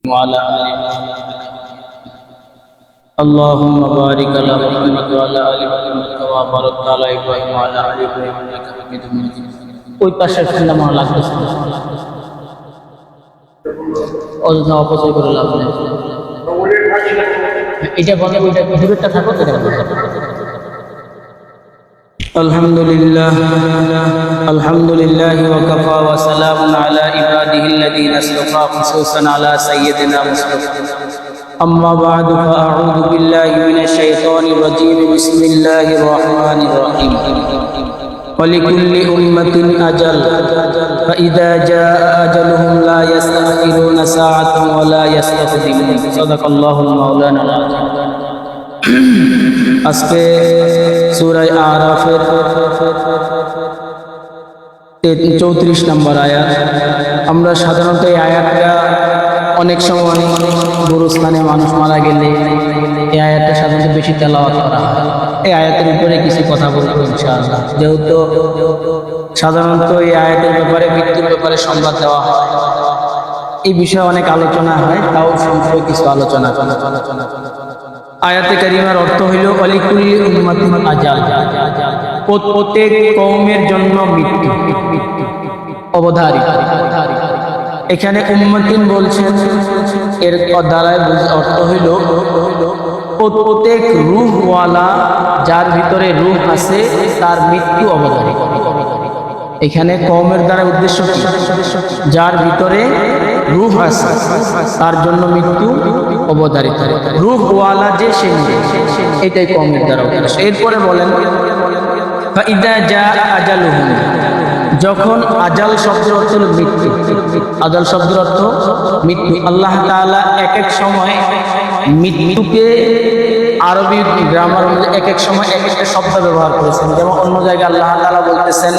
وعلى آل محمد اللهم بارك على محمد وعلى آل محمد كما باركت على إبراهيم وعلى آل إبراهيم إنك حميد مجيد ওই পাশের ফোনটা আমার লাগতেছে অযথা অপচয় করে লাভ নেই এটা বলে ওইটা দূরেরটা থাকো এটা الحمد لله وكفى وسلام على عباده الذين اصطفى خصوصا على سيدنا مسلم أما بعد فأعوذ بالله من الشيطان الرجيم بسم الله الرحمن الرحيم ولكل أمة أجل فإذا جاء أجلهم لا يستأخرون ساعة ولا يستقدمون صدق الله المولانا العظيم আজকে সূরা আরাফের 34 নম্বর আয়াত। আমরা সাধারণত এই আয়াতটা অনেক সময় গুরুস্থানে মানুষ মারা গেলে এই আয়াতটা সাধারণত বেশি তেলাওয়াত করা হয়। এই আয়াতের উপরে কিছু কথা বলবো ইনশাআল্লাহ। যেহেতু সাধারণত এই আয়াতের ব্যাপারে মৃত্যুর ব্যাপারে সংবাদ দেওয়া হয়, এই বিষয়ে অনেক আলোচনা হয়, তাও সংক্ষেপে কিছু আলোচনা। আয়াতে কারিমার অর্থ হইল ওয়ালিকুল্লি উম্মাতিন আজাল, প্রত্যেক কওমের জন্য মৃত্যু অবধারিত। এখানে উম্মাতিন বলছেন, এর দ্বারা অর্থ হইল প্রত্যেক রূহওয়ালা, যার ভিতরে রূহ আছে তার মৃত্যু অবধারিত। এখানে কওমের দ্বারা উদ্দেশ্য কি? যার ভিতরে রূহ আছে তার জন্য মৃত্যু অবধারিত। রূহওয়ালা যে সে এটাই কওমের দ্বারা উদ্দেশ্য। এরপরে বলেন ফাইদা জা আজালুহুম, যখন আজাল শব্দের অর্থ হল মৃত্যু। আজাল শব্দের অর্থ মৃত্যু। আল্লাহ তাআলা এক এক সময় মৃত্যুকে আরবি গ্রামার অনুযায়ী এক এক সময় এক একটা শব্দ ব্যবহার করেছেন। যেমন অন্য জায়গায় আল্লাহ তাআলা বলতেছেন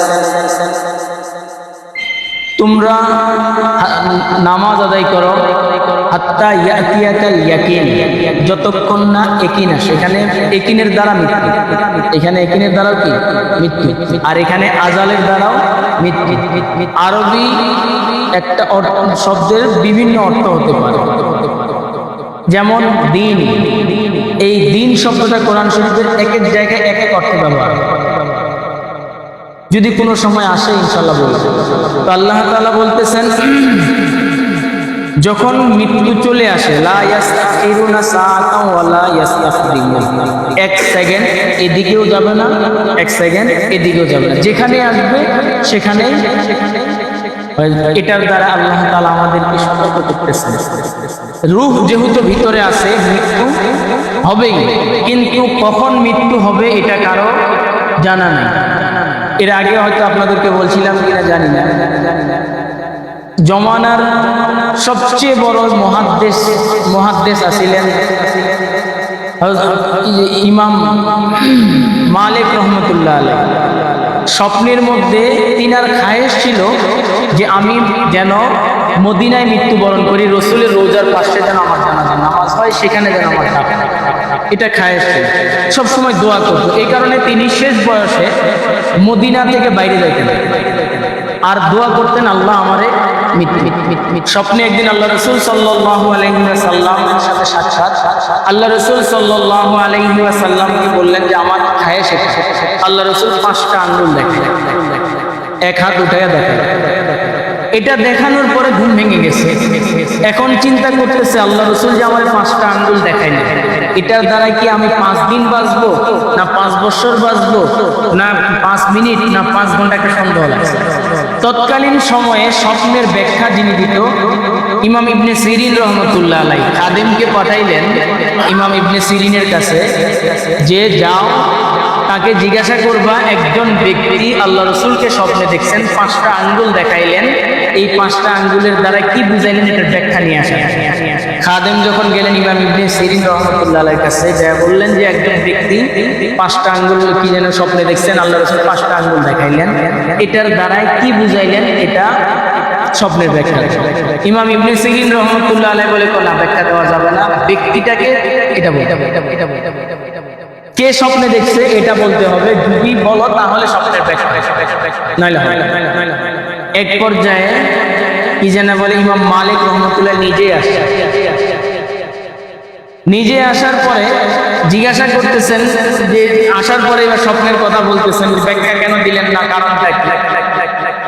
তোমরা নামাজ আদায় করো হাত্তা ইয়াতিয়াকাল ইয়াকিন, যতক্ষণ না একিন আসে। এখানে একিনের দ্বারা মৃত্যু, এখানে একিনের দ্বারাও কি মৃত্যু, আর এখানে আজালের দ্বারাও মৃত্যু। আরবি একটা শব্দের বিভিন্ন অর্থ হতে পারে। যেমন দিন, এই দিন শব্দটা কোরআন শরীফের এক এক জায়গায় এক এক অর্থে ব্যবহার। যদি কোনো সময় আসে ইনশাআল্লাহ বলবো। তো আল্লাহ তাআলা বলতেছেন যখন মৃত্যু চলে আসে লা ইয়াস্তাখিরুনা সাআতাও ওয়া লা ইস্তাকদিমুন, এক সেকেন্ড এদিকেও যাবে না, এক সেকেন্ড এদিকেও যাবে না, যেখানে আসবে সেখানে। এটার দ্বারা আল্লাহ তাআলা আমাদেরকে সতর্ক করতেছেন রূহ যেহেতু ভিতরে আছে মৃত্যু হবেই, কিন্তু কখন মৃত্যু হবে এটা কারো জানা নেই। এর আগে হয়তো আপনাদেরকে বলছিলাম কিনা জানি না, জমানার সবচেয়ে বড় মুহাদ্দিস আছিলেন ইমাম মালিক রহমতুল্লাহ আলাইহি। স্বপ্নের মধ্যে তিনার খায়েশ ছিল যে আমি যেন মদিনায় মৃত্যুবরণ করি, রসুলের রোজার পাশে যেন আমার জানাজা নামাজ হয়, সেখানে যেন আমার দাফন। এটা খায়েশ ছিল, সবসময় দোয়া করতো। এই কারণে তিনি শেষ বয়সে মদিনা থেকে বাইরে যাইতেন আর দোয়া করতেন আল্লাহ আমারে স্বপ্নে একদিন আল্লাহ রসুল সাল্লাল্লাহু আলাইহি ওয়াসাল্লামের সাথে সাক্ষাৎ। আল্লাহ রসুল সাল্লাল্লাহু আলাইহি ওয়াসাল্লামকে বললেন যে আমার খায়েশ এসেছে। আল্লাহ রসুল 5টা আঙ্গুল দেখেন, এক হাত উঠাইয়া দেখেন। এটা দেখানোর পরে ঘুম ভেঙে গেছে। এখন চিন্তা করতেছে আল্লাহ রসুল যে আমার 5টা আঙ্গুল দেখায় না, এটার দ্বারা কি আমি 5 দিন বাঁচবো, না 5 বছর বাঁচবো, না 5 মিনিট, না 5 ঘন্টা? একটা সন্দেহ লাগছে। তৎকালীন সময়ে স্বপ্নের ব্যাখ্যা যিনি দিত ইমাম ইবনে সিরিন রহমতুল্লাহ আলাইহি, খাদেমকে পাঠাইলেন ইমাম ইবনে সিরিনের কাছে যে যাও তাকে জিজ্ঞাসা করবা একজন ব্যক্তি আল্লাহ রসুলকে স্বপ্নে দেখছেন, 5টা আঙ্গুল দেখাইলেন, এই 5টা আঙ্গুলের দ্বারা কি বুঝাইলেন এটার ব্যাখ্যা নিয়ে আসা। খাদেম যখন গেলেন ইমাম ইবনে সিরিন রহমতুল্লাহ আলাইহির কাছে, যা বললেন যে একজন ব্যক্তি 5টা আঙ্গুল কি যেন স্বপ্নে দেখছেন, আল্লাহ রসুল 5টা আঙ্গুল দেখাইলেন, এটার দ্বারাই কি বুঝাইলেন এটা স্বপ্নের ব্যাখ্যা। ইমাম ইবনে সিরিন রহমতুল্লাহ আলাইহি বলে না, ব্যাখ্যা দেওয়া যাবে না, ব্যক্তিটাকে এটা বলতে হবে, কে স্বপ্নে দেখছে এটা বলতে হবে। যদি বলো তাহলে স্বপ্নের ব্যাখ্যা, নাইলে এক পর্যায়ে কি যেন বলে, ইমাম মালিক রহমতুল্লাহ নিজে আসার পরে জিজ্ঞাসা করতেছেন যে আসার পরে এবার স্বপ্নের কথা বলতেছেন, ব্যাখ্যা কেন দিলেন না, কারণটা কি?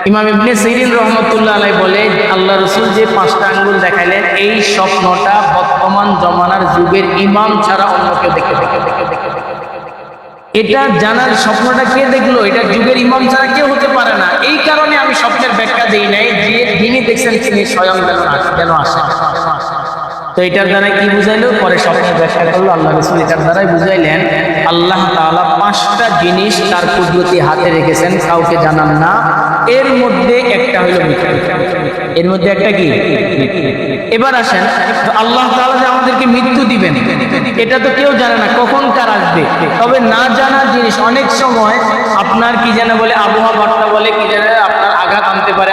ইমাম ইবনে সিরিন রহমতুল্লাহ আলাইহি বলে, আল্লাহ রাসূল যে 5টা আঙ্গুল দেখাইলেন, এই স্বপ্নটা বর্তমান জমানার যুগের ইমাম ছাড়া অন্য কেউ দেখতে এটা জানার স্বপ্নটা কে দেখলো, এটা যুগের ইমাম ছাড়া কেউ হতে পারে না। এই কারণে আমি স্বপ্নের ব্যাখ্যা দেই নাই, যে যিনি দেখছেন তিনি স্বয়ং যেন আসে। তো এটার দ্বারা কি বুঝাইলো, পরে স্বপ্নের ব্যাখ্যা করলো আল্লাহ রাসূল। এটার দ্বারাই বুঝাইলেন আল্লাহ তাআলা 5টা জিনিস তার কুদরতি হাতে রেখেছেন, কাউকে জানান না। এর মধ্যে একটা হলো মৃত্যু, এর মধ্যে একটা কি। এবার আসেন, আল্লাহ তাআলা যে আমাদেরকে মৃত্যু দিবেন এটা তো কেউ জানে না কখন কার আসবে। তবে না জানার জিনিস অনেক সময় আপনার কি যেন বলে, আবহাওয়া বার্তা বলে কি যেন, আপনার আঘাত আনতে পারে,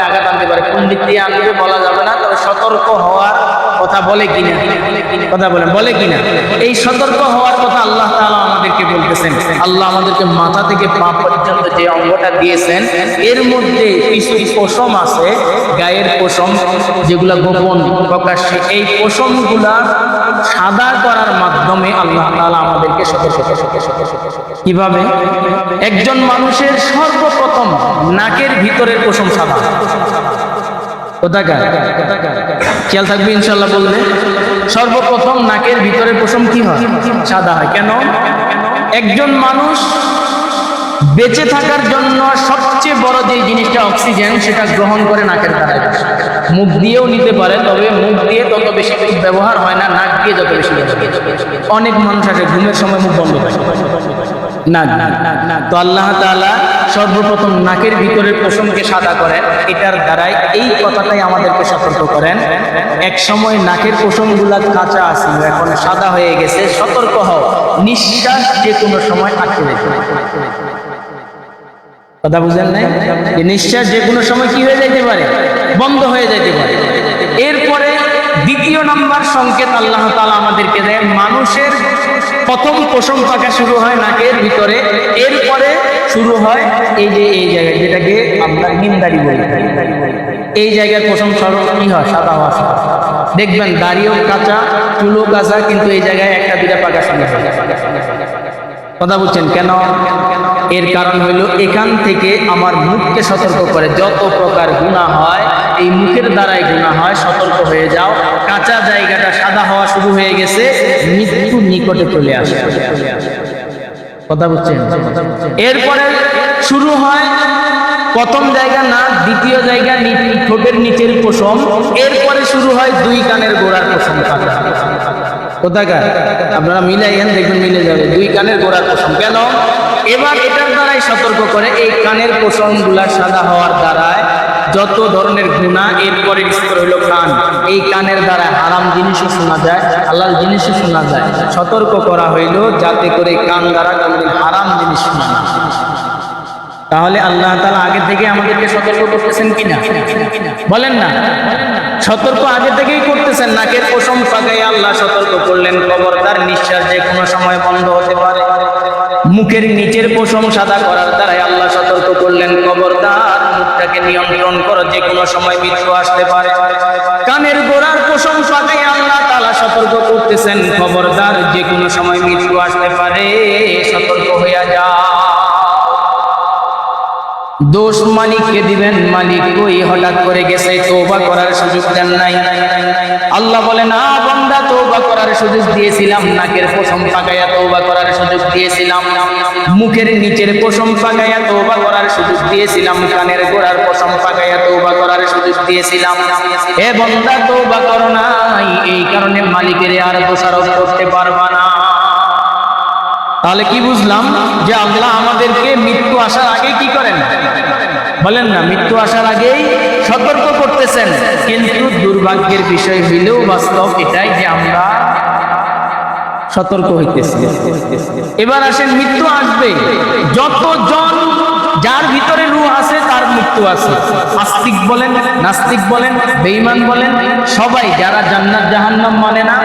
কোন দিক দিয়ে আনবে বলা যাবে না। তবে সতর্ক হওয়ার কথা বলে কিনা, কথা বলে কিনা, এই সতর্ক হওয়ার কথা আল্লাহ তাআলা আমাদেরকে বলতেছেন। আল্লাহ আমাদেরকে মাথা থেকে পা পর্যন্ত যে অঙ্গটা দিয়েছেন, এর মধ্যে কিছু পশম আছে, গায়ের পশম, যেগুলা গোপন প্রকাশ্যে, এই পশমগুলা সাদা করার মাধ্যমে আল্লাহ তাআলা আমাদেরকে সতর্ক। কিভাবে? একজন মানুষের সর্বপ্রথম নাকের ভিতরের পশম সাদা। কোথাকার? খেয়াল থাকবে ইনশাআল্লাহ বললে। সর্বপ্রথম নাকের ভিতরের পশম কি হয়? সাদা হয়। কেন? একজন মানুষ বেঁচে থাকার জন্য সবচেয়ে বড় যে জিনিসটা অক্সিজেন, সেটা গ্রহণ করে নাকের দ্বারা। মুখ দিয়েও নিতে পারে, তবে মুখ দিয়ে তত বেশি ব্যবহার হয় না, নাক দিয়ে যত বেশি। অনেক মানুষ আছে ঘুমের সময় মুখ বন্ধ থাকে না। তো আল্লাহ তাআলা সর্বপ্রথম নাকের ভিতরের পশমকে সাদা করেন। এটার দ্বারাই এই কথাটাই আমাদেরকে সতর্ক করেন, এক সময় নাকের পশমগুলা কাঁচা আছিল, এখন সাদা হয়ে গেছে, সতর্ক হও, নিঃশ্বাস যে কোনো সময় আটকে যেতে পারে। কথা বুঝেন নাই? যে নিঃশ্বাস যে কোনো সময় কি হয়ে যেতে পারে, বন্ধ হয়ে যেতে পারে। এরপরে দ্বিতীয় নাম্বার সংকেত আল্লাহ তাআলা আমাদেরকে দেন, মানুষের প্রথম পশম পাকা শুরু হয় নাকের ভিতরে, এরপরে শুরু হয় এই যে এই জায়গায়, যেটাকে আমরা নিমদাড়ি বলি, এই জায়গায় পশম সরব কি হয়, সাদা হওয়া। দেখবেন দাড়িও কাঁচা, চুলও কাঁচা, কিন্তু এই জায়গায় একটা দুটা পাকা শুরু হয়। কথা বলছেন কেন? এর কারণ হইল, এখান থেকে আমার মুখকে সতর্ক করে, যত প্রকার গুনাহ হয় এই মুখের দ্বারাই গুনাহ হয়, সতর্ক হয়ে যাও। কাঁচা জায়গাটা সাদা হওয়া শুরু হয়ে গেছে, মৃত্যু নিকটে চলে আসে। কথা বলছেন? এরপরে শুরু হয় প্রথম জায়গা না, দ্বিতীয় জায়গা ঠোঁটের নিচের পশম, এরপরে শুরু হয় 2 কানের গোড়ার পশম কাটা। কোথাকার? আপনারা মিলাইয়েন, দেখবেন মিলে যাবে। 2 কানের গোড়ার পশম। কেন? এবার এটার দ্বারাই সতর্ক করে, এই কানের পশমগুলা সাদা হওয়ার দ্বারায় যত ধরনের গুনাহ। এরপরে স্তর হইল কান, এই কানের দ্বারা হারাম জিনিসও শোনা যায়, হালাল জিনিসও শোনা যায়। সতর্ক করা হইল যাতে করে কান দ্বারা কোনদিন হারাম জিনিস শোনা না। তাহলে আল্লাহ তাআলা আগে থেকে আমাদেরকে সতর্ক করতেছেন কিনা? বলেন না, সতর্ক আগে থেকেই করতেছেন। নাকের পশম পাকায় আল্লাহ সতর্ক করলেন, খবরদার নিঃশ্বাস যে কোনো সময় বন্ধ হতে পারে। মুখের নিচের পশম সাদা করার দ্বারাই আল্লাহ সতর্ক করলেন, খবরদার মুখটাকে নিয়ন্ত্রণ করো, যে কোনো সময় মৃত্যু আসতে পারে। কানের গোড়ার পশম পাকায় আল্লাহ তাআলা সতর্ক করতেছেন, খবরদার যে কোনো সময় মৃত্যু আসতে পারে, সতর্ক হইয়া যাও। দোষ মালিককে দিবেন, মালিক কই হঠাৎ করে গেছে, তওবা করার সুযোগ দেন নাই। আল্লাহ বলে, না বান্দা, তওবা করার সুযোগ দিয়েছিলাম, নাকের পশম পাকায়া তওবা করার সুযোগ দিয়েছিলাম, মুখের নিচের পশম পাকায়া তওবা করার সুযোগ দিয়েছিলাম, কানের গোড়ার পশম পাকায়া তওবা করার সুযোগ দিয়েছিলাম। হে বান্দা, তওবা করো নাই, এই কারণে মালিকের আর দোষারোপ করতে পারবা না। তাহলে কি বুঝলাম? যে আল্লাহ আমাদেরকে মৃত্যু আসার আগে কি করেন? বলেন না, মৃত্যু আসার আগেই সতর্ক করতেছেন। কিন্তু দুর্ভাগ্যের বিষয় হইলেও বাস্তব এটাই যে আমরা সতর্ক হইতেছি। এবার আসেন, মৃত্যু আসবে, যতজন যার ভিতরে রূহ আছে তার মৃত্যু আছে। আস্তিক বলেন, নাস্তিক বলেন, বেঈমান বলেন, সবাই যারা জান্নাত জাহান্নাম মানে না,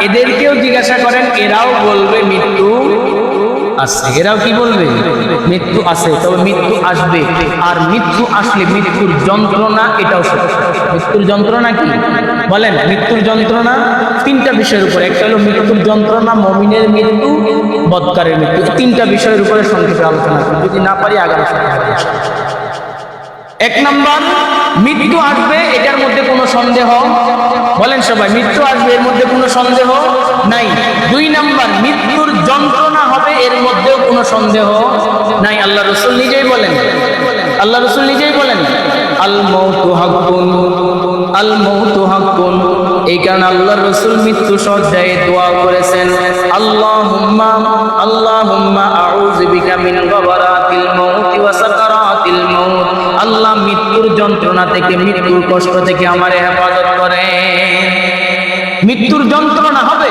এদেরকেও জিজ্ঞাসা করেন, এরাও বলবে মৃত্যু আছে। এরাও কি বলবে? মৃত্যু আছে, তবে মৃত্যু আসবে। আর মৃত্যু আসলে মৃত্যুর যন্ত্রণা, এটাও সত্য। মৃত্যুর যন্ত্রণা কি বলেন? মৃত্যুর যন্ত্রণা তিনটা বিষয়ের উপর। একটা হলো মৃত্যুর যন্ত্রণা, মুমিনের মৃত্যু, বদকারের মৃত্যু। তিনটা বিষয়ের উপরে সংক্ষেপে আলোচনা করি, যদি না পারি আগামী সপ্তাহে। এক নাম্বার, মৃত্যু আসবে, এটার মধ্যে কোনো সন্দেহ, বলেন সবাই, মৃত্যু আসবে, এর মধ্যে কোনো সন্দেহ নাই। দুই নাম্বার, মৃত্যুর যন্ত্রণা হবে, এর মধ্যেও কোনো সন্দেহ নাই। আল্লাহ রাসূল নিজেই বলেন, আল্লাহ রাসূল নিজেই বলেন, আল মাউতু হাক্কুন, আল মাউতু হাক্কুন। এই কারণে আল্লাহ রাসূল মৃত্যু সজ্জায় দোয়া করেছেন, আল্লাহুম্মা আল্লাহুম্মা আউযু বিকা মিন গাবারাতিল মাউতি ওয়া সাকারাতিল মাউত। আল্লাহ, মৃত্যুর যন্ত্রণা থেকে, মৃত্যুর কষ্ট থেকে আমারে হেফাজত করে। মৃত্যুর যন্ত্রণা হবে,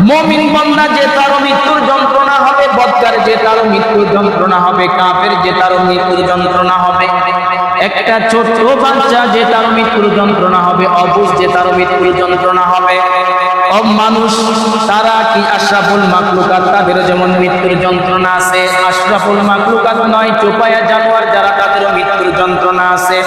মুমিন বান্দা যে তারও মৃত্যুর যন্ত্রণা হবে, বদকার যে তারও মৃত্যুর যন্ত্রণা হবে, কাফের যে তারও মৃত্যুর যন্ত্রণা হবে, একটা ছোট বাচ্চা যে তার মৃত্যুর যন্ত্রণা হবে, অবুঝ যে তার মৃত্যুর যন্ত্রণা হবে। মানুষ তারা কি আশরাফুল মাখলুকাত, তাদেরও যেমন মৃত্যুর যন্ত্রণা আছে। আশরাফুল মাখলুকাত নয়, চোপায়া জানোয়ার যারা, তাদেরও মৃত্যুর যন্ত্রণা আছে।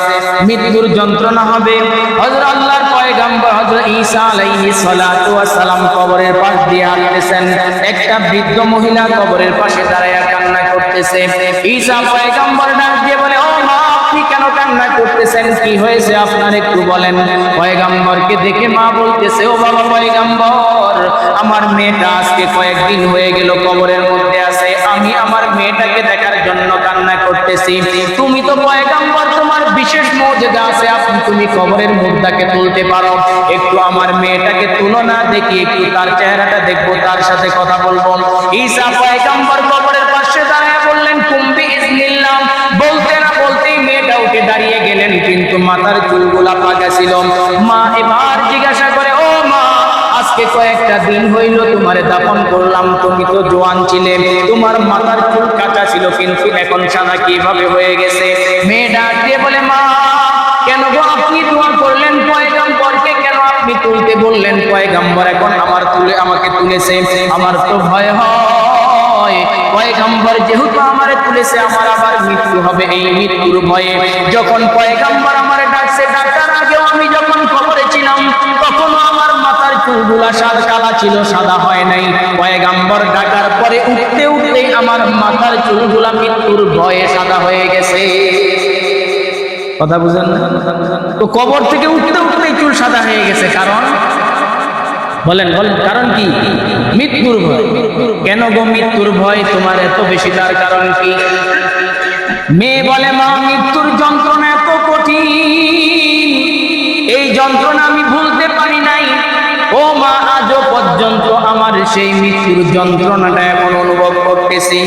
মৃত্যুর যন্ত্রণা হবে। হযরত আল্লাহর পয়গম্বর হযরত ঈসা আলাইহিস সালাতু ওয়াস সালাম কবরের পাশ দিয়ে হাঁটতেছেন। একটা বৃদ্ধ মহিলা কবরের পাশে দাঁড়ায় কান্না করতেছে। ঈসা পয়গম্বর ডাক দিয়ে বলে, ও মা, আপনি কেন কান্না করতেছেন? কি হয়েছে আপনার একটু বলেন। পয়গম্বরকে দেখে মা বলতেছে, ও বাবা পয়গম্বর, আমার মেয়েটা আজকে কয়েকদিন হয়ে গেল কবরের মধ্যে আছে, আমি আমার মেয়েটাকে দেখার জন্য কান্না করতেছি। তুমি তো পয়গম্বর, তোমার বিশেষ মুজিজা আছে, তুমি কবরের মুর্দাকে তুলতে পারো, একটু আমার মেয়েটাকে তুলো না, দেখি একটু তার চেহারাটা দেখবো, তার সাথে কথা বলবো। ঈসা পয়গম্বর কবরের পাশে দাঁড়িয়ে বললেন, কুম্বি ইজনিল্লাহ। বলতে না বলতেই মেয়েটা উঠে দাঁড়িয়ে গেলেন, কিন্তু মাথার চুলগুলা পাকা ছিল। মা এবার জিজ্ঞাসা করে, ও মা, আজকে কয়েকটা দিন হইল তোমারে দাফন করলাম, তুমি তো জোয়ান ছিলে, তোমার মাথার চুল কাঁচা ছিল, কিন্তু এখন সাদা কিভাবে হয়ে গেছে? মেয়ে ডাক দিয়ে বলে, মা, কেন গো আপনি দোয়া করলেন পয়গম্বরকে, কেন আপনি তুলতে বললেন? পয়গম্বর এখন আমাকে তুলেছে, আমার তো ভয় হয়, পয়গম্বর যেহেতু আমারে তুলেছে, আমার আবার মৃত্যু হবে, এই মৃত্যুর ভয়ে যখন পয়গম্বর আমারে ডাকছে, ডাকার আগেও আমি যখন কবরে ছিলাম, তখনও আমার মাথার চুলগুলা কালা ছিল, সাদা হয় নাই। পয়গম্বর ডাকার পরে উঠতে উঠতে আমার মাথার চুলগুলা মৃত্যুর ভয়ে সাদা হয়ে গেছে। কথা বুঝেন না? তো কবর থেকে উঠতে উঠতেই চুল সাদা হয়ে গেছে, কারণ বলেন বলেন, কারণ কি? মৃত্যুর ভয়। কেন গো মৃত্যুর ভয় তোমার এত বেশি, তার কারণ কি? মেয়ে বলে, মা, মৃত্যুর যন্ত্রণা এত কঠিন, এই যন্ত্রণা আমি ভুলতে পারি নাই। ও মা, আজও পর্যন্ত আমার সেই মৃত্যুর যন্ত্রণাটা এখন অনুভব করতেছি।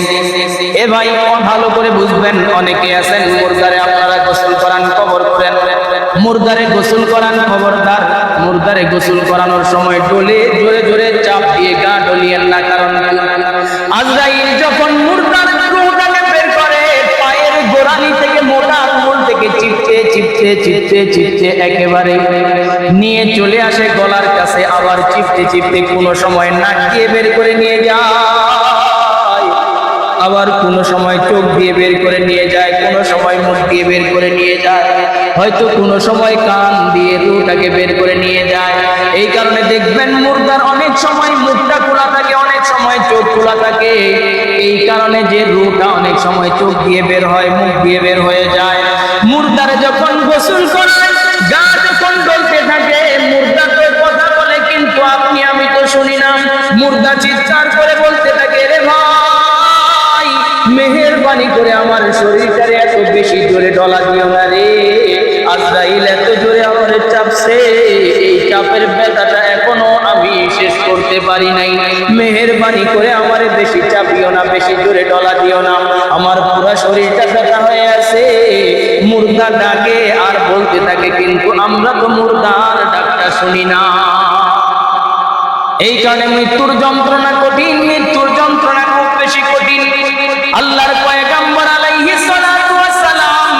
এ ভাই, ভালো করে বুঝবেন, অনেকে আছেন মুর্দারে আপনারা গোসল করান, কবর করেন, মুর্দারে গোসল করান, খবরদার মুর্দারে গোসল করানোর সময় ডলে জোরে জোরে চাপ দিয়ে গা ডলিয়েন না, কারণ আজরাইল যখন মুর্দার রূহটাকে বের করে, পায়ের গোড়ালি থেকে, মোটা আঙ্গুল থেকে চিপতে চিপতে চিপতে চিপতে একেবারে নিয়ে চলে আসে গলার কাছে, আবার চিপতে চিপতে কোনো সময় নাক দিয়ে বের করে নিয়ে যায়, আবার কোনো সময় চোখ দিয়ে বের করে নিয়ে যায়, কোনো সময় মুখ দিয়ে বের করে নিয়ে যায়, হয়তো কোনো সময় কান দিয়ে রূহটাকে বের করে নিয়ে যায়। এই কারণে দেখবেন মুর্দার অনেক সময় মুখটা খোলা থাকে, অনেক সময় চোখ খোলা থাকে। এই কারণে যে রূহটা অনেক সময় চোখ দিয়ে বের হয়, মুখ দিয়ে বের হয়ে যায়। মুর্দারে যখন গোসল করায়, গা যখন জ্বলতে থাকে, মুর্দা তো কথা বলে, কিন্তু আপনি আমি তো শুনি না। মুর্দা চিৎকার করে বলতে থাকে, রে ভাই, মেহেরবানি করে আমার শরীরটারে এত বেশি জোরে ডলা দিও না রে, আজরাইল এত জোরে আমারে চাপছে, এই চাপের ব্যথাটা এখনো আমি শেষ করতে পারি নাই, মেহেরবানি করে আমারে বেশি চাপিও না, বেশি জোরে ডলা দিও না, আমার পুরো শরীরটা ব্যথা হয়ে আছে। মুর্দা ডাকে আর বলতে থাকে, কিন্তু আমরা তো মুর্দার ডাকটা শুনি না। এই কারণে মৃত্যুর যন্ত্রণা কঠিন, মৃত্যুর যন্ত্রণা খুব বেশি কঠিন। আল্লাহর পয়গম্বর আলাইহিস সালাতু ওয়াস সালাম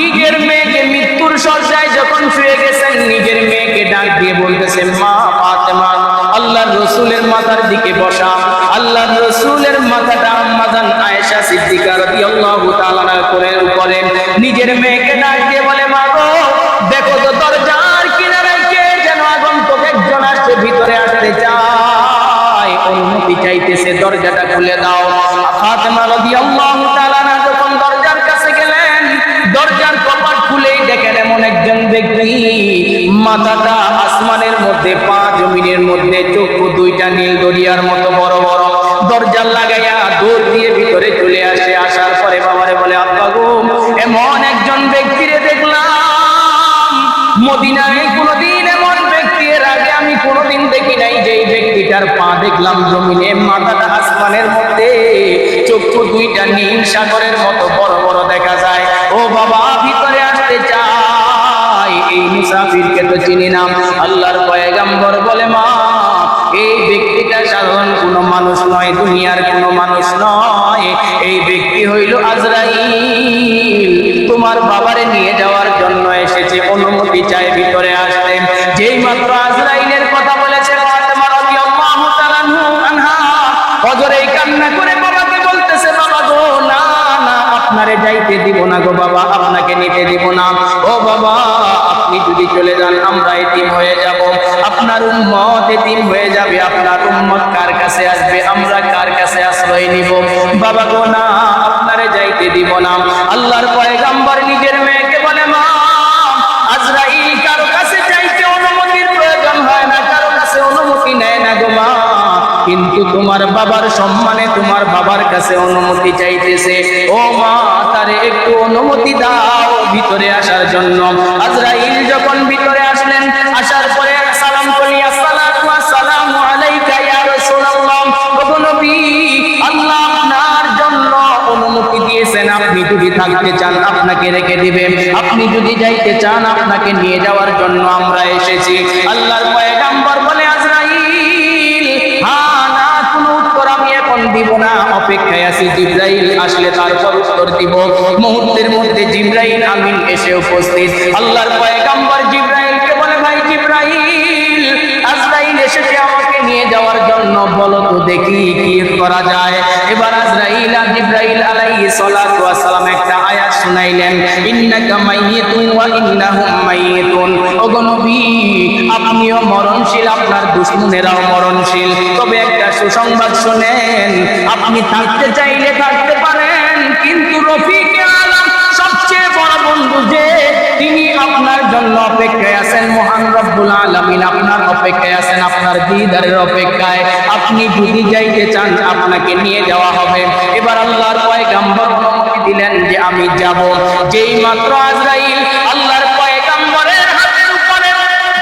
নিজের মেয়েকে মৃত্যুর শয্যায় যখন শুয়ে গেছেন, নিজের মেয়েকে ডাক দিয়ে বললেন, বলতেছে, মা ফাতেমা, আল্লাহর রাসূলের মাথার দিকে বসা। আল্লাহর রাসূলের মাথাটা আম্মা জান আয়েশা সিদ্দিকা রাদিয়াল্লাহু তাআলা কোলের উপরে নিজের মেয়েকে ডাক দিয়ে বলে, মা গো, দেখো তো দরজার কিনারায় কে যেন আগন্তুক একজন আসছে, ভিতরে আসতে চায়, অনুমতি চাইতেছে, দরজাটা খুলে দাও। ফাতেমা রাদিয়াল্লাহু তাআলা যখন দরজার কাছে গেলেন, দরজার কপাট খুলেই দেখেন এমন একজন ব্যক্তি, মাথাটা আসমানের মধ্যে, পা জমিনের মধ্যে, চক্ষু দুইটা নীল দরিয়ার মতো বড় বড়। দরজা লাগাইয়া দৌড় দিয়ে ভিতরে চলে আসে। আসার পরে বাবারে বলে, আব্বা গো, এমন একজন ব্যক্তিরে দেখলাম মদিনায়, কোনদিন এমন ব্যক্তি এর আগে আমি কোনদিন দেখি নাই। যেই ব্যক্তিটার পা দেখলাম জমিনে, মাথাটা আসমানের মধ্যে, চক্ষু দুইটা নীল সাগরের মতো বড় বড় দেখা যায়। ও বাবা, ভিতরে আসতে চাই, এই মুসাফিরকে তো চিনি না। আল্লাহর পয়গম্বর বলে, মা, এই ব্যক্তিটা সাধারণ কোনো মানুষ নয়, দুনিয়ার কোনো মানুষ নয়, এই ব্যক্তি হইল আজরাইল, তোমার বাবারে নিয়ে যাওয়ার জন্য এসেছে, অনুমতি চায় ভিতরে আসতে। যেই মাত্র আজরাইলের কথা বলেছে, ফাতেমা রাদিয়াল্লাহু তাআলা আনহা হযরেই কান্না করে বাবাকে বলতেছে, বাবা গো, না না, আপনারে যাইতে দিব না গো বাবা, আপনাকে নিতে দিব না। ও বাবা, আপনি যদি চলে যান আমরা এতিম হয়ে যাব, আপনার উম্মত এতিম হয়ে যাবে, আপনার উম্মত কার কাছে আসবে, আমরা কার কাছে আশ্রয় নিব? বাবা গো, না, আপনারে যাইতে দিব না। আল্লাহর পয়গম্বর নিজের মেয়েকে বলে, মা, আজরাইল কারো কাছে যাইতে অনুমতির প্রয়োজন হয় না, কারো কাছে অনুমতি নেয় না গো মা, কিন্তু তোমার বাবার সম্মানে তোমার বাবার কাছে অনুমতি চাইতেছে। ও মা, তারে একটু অনুমতি দাও ভিতরে আসার জন্য। আজরাইল যখন ভিতরে আসলেন, আসার পরে সালাম করি, আসসালাতু ওয়াসসালামু আলাইকা ইয়া রাসূলুল্লাহ, ওগো নবী, আল্লাহ আপনার জন্য অনুমতি দিয়েছেন, আপনি যদি থাকতে চান আপনাকে রেখে দিবেন, আপনি যদি যাইতে চান আপনাকে নিয়ে যাওয়ার জন্য আমরা এসেছি। আল্লাহর পয়গম্বর বলে, আজরাইল, হ্যাঁ না, কোনো উত্তর আমি এখন দিব না, অপেক্ষায় আছি, জিবরাইল আসলে তারপর উত্তর দিব। মুহূর্তের মধ্যে জিবরাইল আমিন এসে উপস্থিত। আল্লাহর পয়গম্বর জিবরাইলকে বলে, ভাই জিবরাইল, আজরাইল এসেছে আমাকে নিয়ে যাওয়ার জন্য, বলো তো দেখি কি করা যায়। এবার আজরাইল আর জিবরাইল আলাইহিস সালাতু ওয়াস সালাম একটা আয়াত শুনাইলেন, ইন্নাকা মাইয়িতুন ওয়া ইন্নাহুম মাইয়িতুন, ওগো নবী, আপনিও মরণশীল, আপনার দুশমনেরাও মরণশীল, তবে একটা সুসংবাদ শুনেন, আপনি থাকতে চাইলে থাকতে পারেন, কিন্তু রফিকে আলম, সবচেয়ে বড় বন্ধু যে, তিনি আপনার জন্য অপেক্ষায় আছেন, মহান রব্বুল আলামিন আপনার অপেক্ষায় আছেন, আপনার দিদারের অপেক্ষায়। আপনি যদি যাইতে চান আপনাকে নিয়ে যাওয়া হবে। এবার আল্লাহর পয়গম্বর অনুমতি দিলেন যে আমি যাব। যেই মাত্র আজরাইল আল্লাহর পয়গম্বরের হাতের উপরে,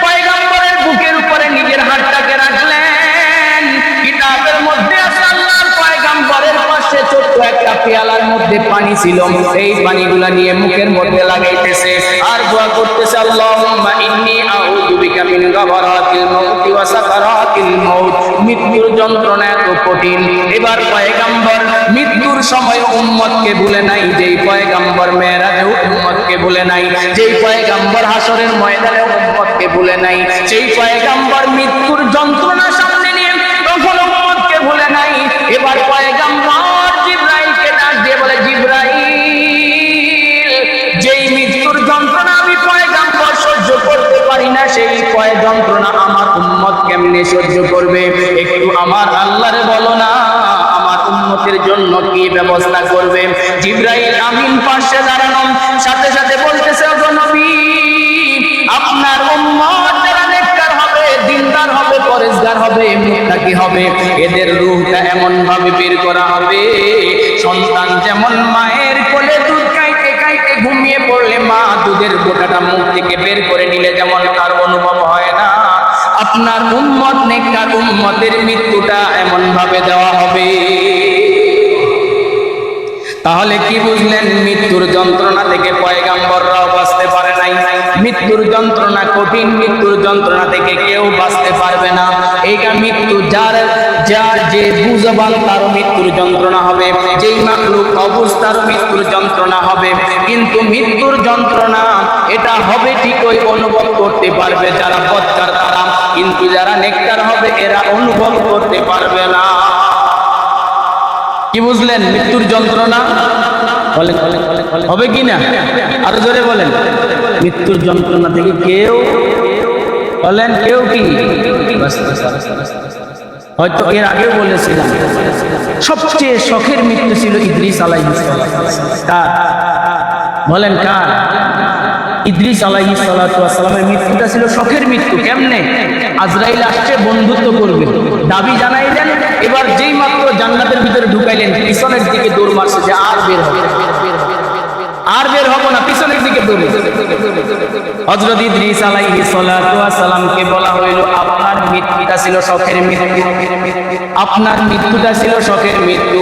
পয়গম্বরের বুকের উপরে নিজের হাতটাকে রাখলেন, কিতাবের মধ্যে আছে আল্লাহর পয়গম্বরের পাশে ছোট্ট একটা পেয়ালার মধ্যে পানি ছিল, এই পানিগুলা নিয়ে মুখের মধ্যে লাগাইতেছে আর দোয়া করতেছে, আল্লাহুম্মা ইন্নী আউযু বিকা মিন গাবারাতিল মাউতি ওয়া সাকারাতিল মাউত। মৃত্যুর যন্ত্রণা এত কঠিন। এবার পয়গম্বর মৃত্যুর সময় উম্মতকে ভুলে নাই, যেই পয়গম্বর মেরাজে উম্মতকে ভুলে নাই, যেই পয়গম্বর হাসরের ময়দানে উম্মতকে ভুলে নাই, যেই পয়গম্বর মৃত্যুর যন্ত্রণা সামনে নিয়ে কখনো উম্মতকে ভুলে নাই। এবার পয়গম্বর জিবরাইলকে ডাক দিয়ে বলে, জিবরাইল, যেই মৃত্যুর যন্ত্রণা আমি পয়গম্বর সহ্য করতে পারি না, সেই যন্ত্রণা আমার উম্মত কেমনে সহ্য করবে? একটু আমার আল্লাহরে বলো না, আমার উম্মতের জন্য কি ব্যবস্থা করবে? জিবরাইল আমিন পাশে দাঁড়ানো, সাথে সাথে বলতেছে, ওগো নবী, আপনার উম্মত যারা নেককার হবে, দিনদার হবে, পরেজগার হবে, মুত্তাকি হবে, এদের রূহটা এমন ভাবে বের করা হবে, সন্তান যেমন মায়ের কোলে দুধ খাইতে খাইতে ঘুমিয়ে পড়লে মা দুধের বোঁটাটা মুখ থেকে বের করে নিলে যেমন তার অনুভব হয় না, আপনার উম্মত নেককার উম্মতের মৃত্যুটা এমন ভাবে দেওয়া হবে। তাহলে কি বুঝলেন? মৃত্যুর যন্ত্রণা থেকে পয়গম্বররাও বাঁচতে পারে নাই। মৃত্যুর যন্ত্রণা কঠিন, মৃত্যুর যন্ত্রণা থেকে কেউ বাঁচতে পারবে না। এইটা মৃত্যু যে বুঝবান তারও মৃত্যুর যন্ত্রণা হবে, যেই মাখলুক অবুঝ তারও মৃত্যুর যন্ত্রণা হবে। কিন্তু মৃত্যুর যন্ত্রণা এটা হবে ঠিকই, অনুভব করতে পারবে যারা বদকার তারা, কিন্তু যারা নেককার হবে এরা অনুভব করতে পারবে না। কি বুঝলেন মৃত্যুর যন্ত্রণা? বলেন হবে কি না? আরো জোরে বলেন। মৃত্যুর যন্ত্রণা থেকে কেউ বলেন, কেউ কি? হয়তো এর আগেও বলেছিলাম, সবচেয়ে শখের মৃত্যু ছিল ইদ্রিস আলাইহিস সালাম। কার? বলেন কার? ইদ্রিস আলাইহিস সালামের মৃত্যুটা ছিল শখের মৃত্যু। কেমনে? আজরাইল আসছে, বন্ধুত্ব করবে, দাবি জানাইলেন, এবার যেই মাত্র জান্নাতের ভিতরে ঢুকাইলেন পিছনের দিকে দৌড় মারছে যে আর বের হবে, আর বের হবো না, পিছনের দিকে দৌড়ে। হযরত ইদ্রিস আলাইহিস সালামকে বলা হইল আপনার মৃত্যুটা ছিল শখের মৃত্যু, আপনার মৃত্যুটা ছিল শখের মৃত্যু।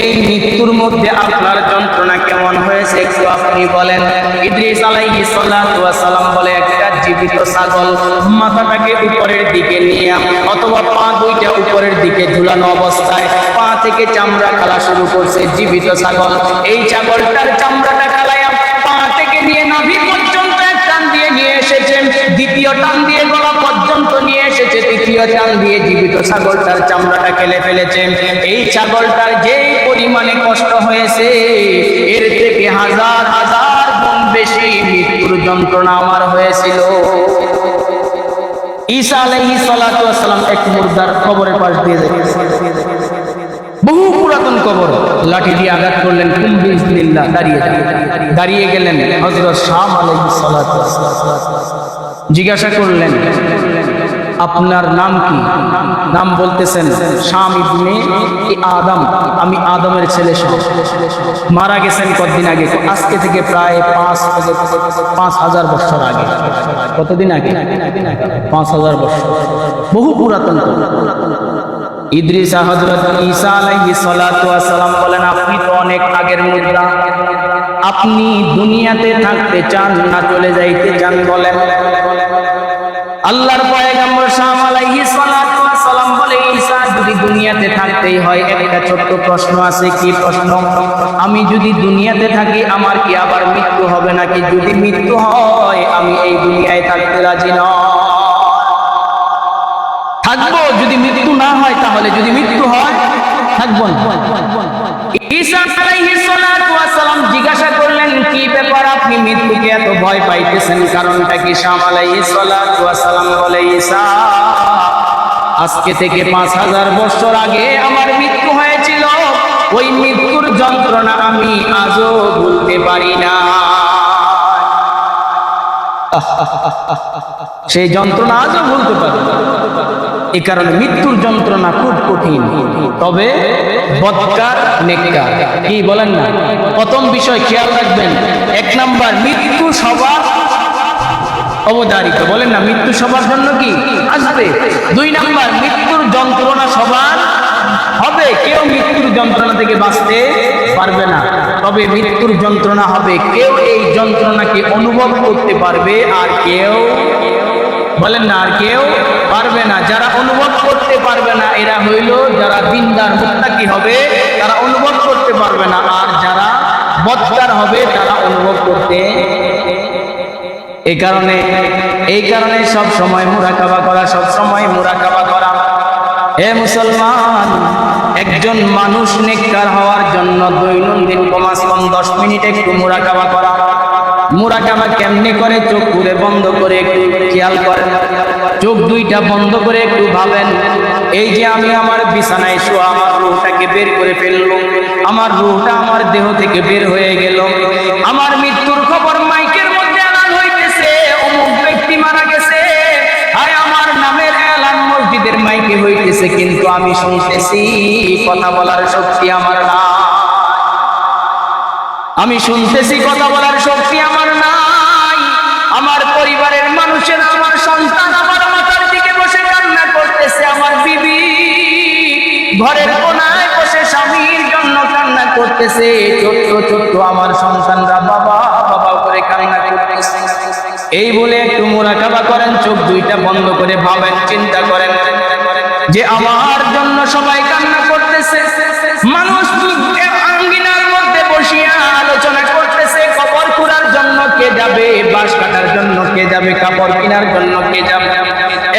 এই মৃত্যুর মধ্যে আপনার যন্ত্রণা কেমন হয়েছে একটু আপনি বলেন। ইদ্রিস আলাইহিস সালাম বলে, একটা জীবিত ছাগল মাথাটাকে উপরের দিকে নিয়ে অথবা পা দুইটা উপরের দিকে ঝুলানো অবস্থায় পা থেকে চামড়া খালা শুরু করছে জীবিত ছাগল। এই ছাগলটার চামড়াটা খালায়া পা থেকে নিয়ে নাভি পর্যন্ত এক টান দিয়ে নিয়ে এসেছেন, দ্বিতীয় টান দিয়ে গলা পর্যন্ত নিয়ে এসেছে, তৃতীয় টান দিয়ে জীবিত ছাগলটার চামড়াটা খেলে ফেলেছেন। এই ছাগলটার যে পরিমাণে কষ্ট হয়েছে এর থেকে হাজার হাজার গুণ বেশি মৃত্যুর যন্ত্রণা আমার হয়েছিল। ঈসা আলাইহিস সালাম এক মুর্দার কবরের পাশ দিয়ে যাচ্ছে, বহু পুরাতন কবর, লাঠি দিয়ে আঘাত করলেন, বিসমিল্লাহ, দাঁড়িয়ে গেলেন। হযরত শাম আলাইহিস সালাম জিজ্ঞাসা করলেন আপনার নাম কি? নাম বলতেছেন শাম ইবনে আদম, আমি আদমের ছেলে শাম। মারা গেছেন কতদিন আগে? আজকে থেকে প্রায় 5,000 বছর আগে। কতদিন আগে? 5,000 বছর, বহু পুরাতন। ইদ্রিস হযরত ঈসা আলাইহিস সালাম বলেন আপনি তো অনেক আগের মুর্দা, আপনি দুনিয়াতে থাকতে চান না চলে যাইতে চান বলেন? আল্লাহর পয়গম্বর শাম আলাইহিস সালাম বলে, ঈসা যদি দুনিয়াতে থাকতেই হয় একটা ছোট্ট প্রশ্ন আছে। কি প্রশ্ন? আমি যদি দুনিয়াতে থাকি আমার কি আবার মৃত্যু হবে নাকি? যদি মৃত্যু হয় আমি এই দুনিয়ায় থাকতে রাজি নই, থাকবো। যদি মৃত্যু না হয় তাহলে, যদি মৃত্যু হয় থাকবো না। ঈসা আলাইহিস সালাম জিজ্ঞাসা করলেন কি ব্যাপার, আপনি মৃত্যুকে এত ভয় পাইতেছেন, কারণটা কি? শাম আলাইহিস সালাম বলে, ঈসা আজকে থেকে 5,000 বছর আগে আমার মৃত্যু হয়েছিল, ওই মৃত্যুর যন্ত্রণা আমি আজও ভুলতে পারি না। সেই যন্ত্রণা আজও ভুলতে পারি না। এই কারণে মৃত্যুর যন্ত্রণা খুব কঠিন, তবে বদকার নেককার। কি বলেন না? প্রথম বিষয় খেয়াল রাখবেন, 1 নাম্বার মৃত্যু সবার অবধারিত, বলেন না? মৃত্যু সবার জন্য কি আসবে। 2 নাম্বার মৃত্যুর যন্ত্রণা সবার হবে, কেউ মৃত্যুর যন্ত্রণা থেকে বাঁচতে পারবে না, তবে মৃত্যুর যন্ত্রণা হবে, কেউ এই যন্ত্রণাকে অনুভব করতে পারবে আর কেউ, বলেন না, আর কেউ পারবে না। যারা অনুভব করতে পারবে না এরা হইল যারা দিনদার মুত্তাকি হবে, তারা অনুভব করতে পারবে না, আর যারা বদকার হবে তারা অনুভব করতে। এই কারণে সব সময় মুরাকাবা করা, সব সময় মুরাকাবা করা। হে মুসলমান, একজন মানুষ নেককার হওয়ার জন্য দৈনন্দিন কমাস কম 10 মিনিট একটু মুরাকাবা করা। মুরাকাবা কেমনে করে? চোখ পুরে বন্ধ করে একটু খেয়াল করেন, চোখ দুইটা বন্ধ করে একটু ভাবেন, এই যে আমি আমার বিছানায় শোয়া আমার রূহটাকে বের করে ফেললো, আমার রূহটা আমার দেহ থেকে বের হয়ে গেল, আমার মৃত্যুর খবর মাইকের মধ্যে এলান হইতেছে, অমুক ব্যক্তি মারা গেছে, হায় আমার নামের এলান মসজিদের মাইকে হইতেছে, কিন্তু আমি শুনতেছি, কথা বলার শক্তি আমার না। আমি শুনতেছি, কথা বলার শক্তি আমার নাই। আমার পরিবারের মানুষের, আমার সন্তান আমার মাথার দিকে বসে কান্না করতেছে, আমার বিবি ঘরের কোনায় বসে স্বামীর জন্য কান্না করতেছে, ছোট্ট ছোট্ট আমার সন্তানরা বাবা বাবা করে কান্না করতেছে। এই বলে একটু মুরাকাবা করেন, চোখ দুইটা বন্ধ করে ভাবেন, চিন্তা করেন, যে আমার জন্য সবাই কান্না করতেছে। মানুষ আঙ্গিনার মধ্যে বসিয়া আলোচনা করতেছে, কবর খোঁড়ার জন্য কে যাবে, বাঁশ কাটার জন্য কে যাবে, কাপড় কেনার জন্য কে যাবে।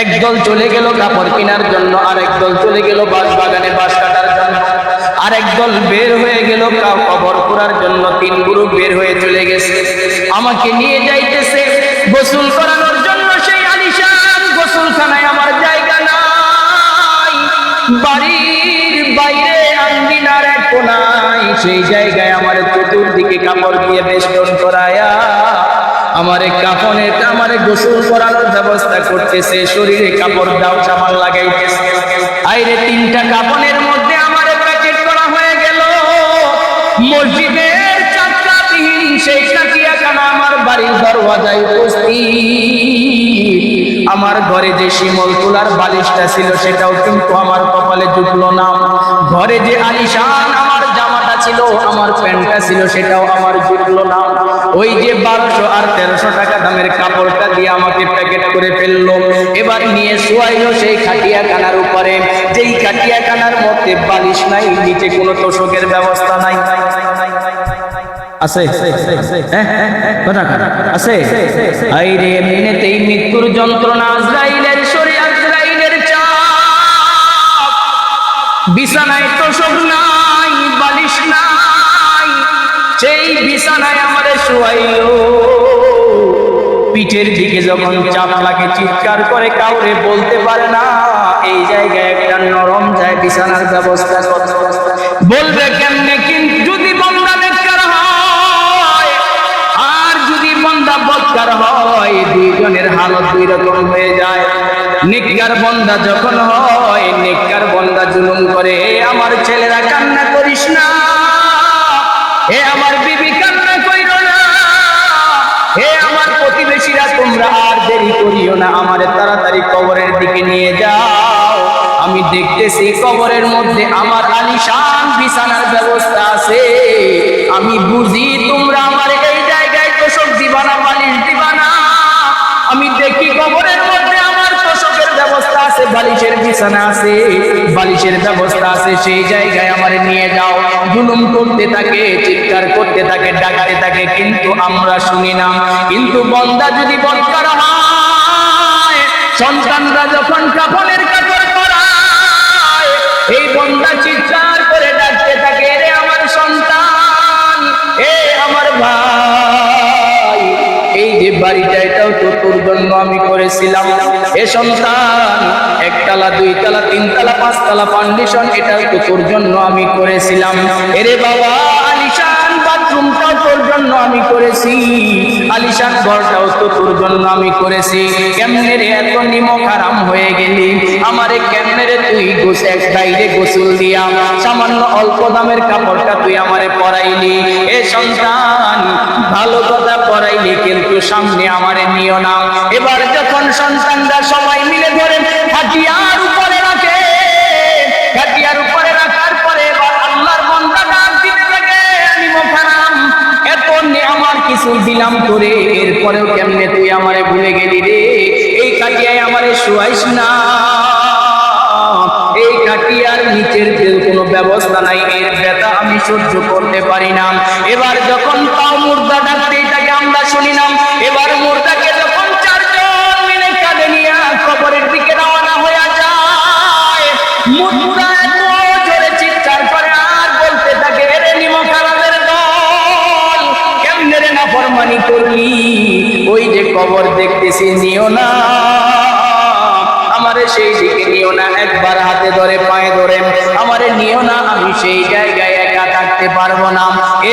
একদল চলে গেল কাপড় কেনার জন্য, আরেক দল চলে গেল বাঁশ বাগানে বাঁশ কাটার জন্য, আরেক দল বের হয়ে গেল কবর খোঁড়ার জন্য। 3 গ্রুপ বের হয়ে চলে গেছে। আমাকে নিয়ে যাইতেছে গোসল করানোর জন্য সেই আলিশান গোসলখানায়। আমার জায়গা নাই, বাড়ির বাইরে আঙ্গিনার এক কোনায়, সেই জায়গায় আমার চতুর্দিকে কাপড় দিয়ে বেষ্টন করায়া আমারে কাফনের আমারে গোসল করানোর ব্যবস্থা করতেছে। শরীরে কাপড় দাও সামান লাগাইতেছে। আইরে 3টা কাফনের মধ্যে আমারে প্যাকেট করা হয়ে গেল। মসজিদের চাকাবিহীন সেই কাটিয়াখানা আমার বাড়ির দরওয়াজায় উপস্থিত। আমার ঘরে যে শিমল তুলার বালিশটা ছিল সেটাও কিন্তু আমার কপালে জুটলো না। ঘরে যে আলিশান আমার জামাটা ছিল, আমার প্যান্টটা ছিল, সেটাও আমার জুটলো না। ওই যে 1200 আর 1300 টাকা দামের কাপড়টা দিয়ে আমাকে প্যাকেট করে ফেললো। এবার নিয়ে শোয়াইলো সেই খাটিয়াখানার উপরে, যেই খাটিয়াখানার মধ্যে বালিশ নাই, নিচে কোনো তোষকের ব্যবস্থা নাই। আছে আছে আইরে এমনিতেই মৃত্যুর যন্ত্রণা, আজরাইলের শরীর, আজরাইলের চাপ। বিছানায় তোষক নাই, বালিশ নাই, সেই বিছানায় আমারে শোয়াইলো। পিঠের দিকে যখন চাপ লাগে চিৎকার করে, কাউরে বলতে পারে না। এই জায়গায় একটা নরম যায় বিছানার ব্যবস্থা বলবে কেমনে? কিন্তু যদি বান্দা নেককার হয় আর যদি বান্দা বদকার হয়, দুইজনের হালত দুই রকম হয়ে যায়। নেককার বান্দা যখন হয়, নেককার বান্দা জুলুম করে, আমার ছেলেরা কান্না করিস না, হে আমার বিবি কান্না কইরো না, হে আমার প্রতিবেশীরা তোমরা আর দেরি করিও না, আমারে তাড়াতাড়ি কবরের দিকে নিয়ে যাও। আমি দেখতেছি কবরের মধ্যে আমার আলিশান বিছানার ব্যবস্থা আছে। আমি বুঝি তোমরা আমার এই জায়গায় তোষক দিবা না, বালিশ দিবা না। আমি দেখি কবরের মধ্যে আমার তোষকের ব্যবস্থা আছে, বালিশের বিছানা আছে, বালিশের ব্যবস্থা আছে, সেই জায়গায় আমারে নিয়ে যাও। জুলুম করতে থাকে, চিৎকার করতে থাকে, ডাকতে থাকে, কিন্তু আমরা শুনি না। কিন্তু বান্দা যদি বদকার হয়, সন্তানরা যখন কাফনের কাপড় পরায়, এই বান্দা চিৎকার করে ডাকতে থাকে, রে আমার সন্তান, এ আমার ভাই, এই যে বাড়িটা এটাও তো তোর জন্য আমি করেছিলাম। এ সন্তান, 1 তলা 2 তলা 3 তলা 5 তলা ফাউন্ডেশন এটাও তো তোর জন্য আমি করেছিলাম। এরে বাবা, আলিশান বাথরুমটাও তোর জন্য আমি করেছি, আলিশান ঘরটাও তো তোর জন্য আমি করেছি। কেমনে রে এত নিমক হারাম হয়ে গেলি? আমারে কেমনে রে তুই এক বাইরে গোসল দিয়া সামান্য অল্প দামের কাপড়টা তুই আমারে পরাইলি? এ সন্তান, ভালো কথা পরাইলি, কিন্তু সামনে আমারে নিও না। এবার যখন সন্তানরা সবাই মিলে ধরেন খাটিয়ার উপরে রাখে, খাটিয়ার উপরে রাখার পরে এবার আল্লাহর বান্দা ডাক দিতে থাকে, নিমক হারাম, এত আমার কিছু দিলাম তোরে, এরপরেও কেমনে তুই আমারে ভুলে গেলি রে? এই খাটিয়ায় আমারে শুয়াইস না, এই খাটিয়ার নিচের কোনো ব্যবস্থা নাই, এর ব্যথা আমি সহ্য করতে পারি না। এবার যখন তাও মুর্দা ডাকতে থাকে আমরা শুনি না। এবার মুর্দাকে যখন 4 জন মিলে কাঁধে নিয়ে কবরের দিকে রওনা হয়ে যায়, মুর্দা এত জোরে চিৎকার করে আর বলতে থাকে, রে নিমক হারামের দল, কেমনে রে নাফরমানি করলি? ওই যে কবর দেখতেছি, নিও না আমারে, সেই দিকে নিও না, একবার হাতে ধরে পায়ে ধরে আমারে নিও না, আমি সেই জায়গায় একা থাকতে পারবো না।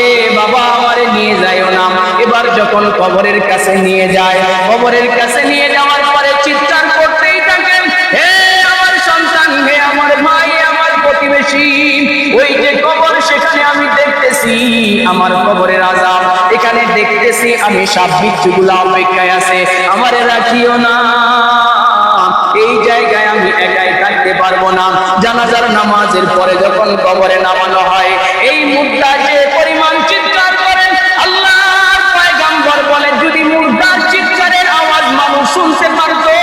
এ বাবা, আমারে নিয়ে যাইও না। এবার যখন কবরের কাছে নিয়ে যায়, কবরের কাছে নিয়ে যাওয়ার পরে চিৎকার করতেই থাকেন, হে আমার সন্তান, হে আমার ভাই, আমার প্রতিবেশী, ওই যে কবর, সেখানে আমি দেখতেছি আমার কবরের আযাব, এখানে দেখতেছি আমি সাপ বিচ্ছুগুলো অপেক্ষায় আছে, আমারে রাখিও না। এই জায়গায় আমি একাই থাকতে পারবো না। জানাজার নামাজের পরে যখন কবরে নামানো হয়, এই মুর্দা যে পরিমাণ চিৎকার করেন, আল্লাহর পয়গম্বর বলেন, যদি মুর্দার চিৎকারের আওয়াজ মানুষ শুনতে পারতো,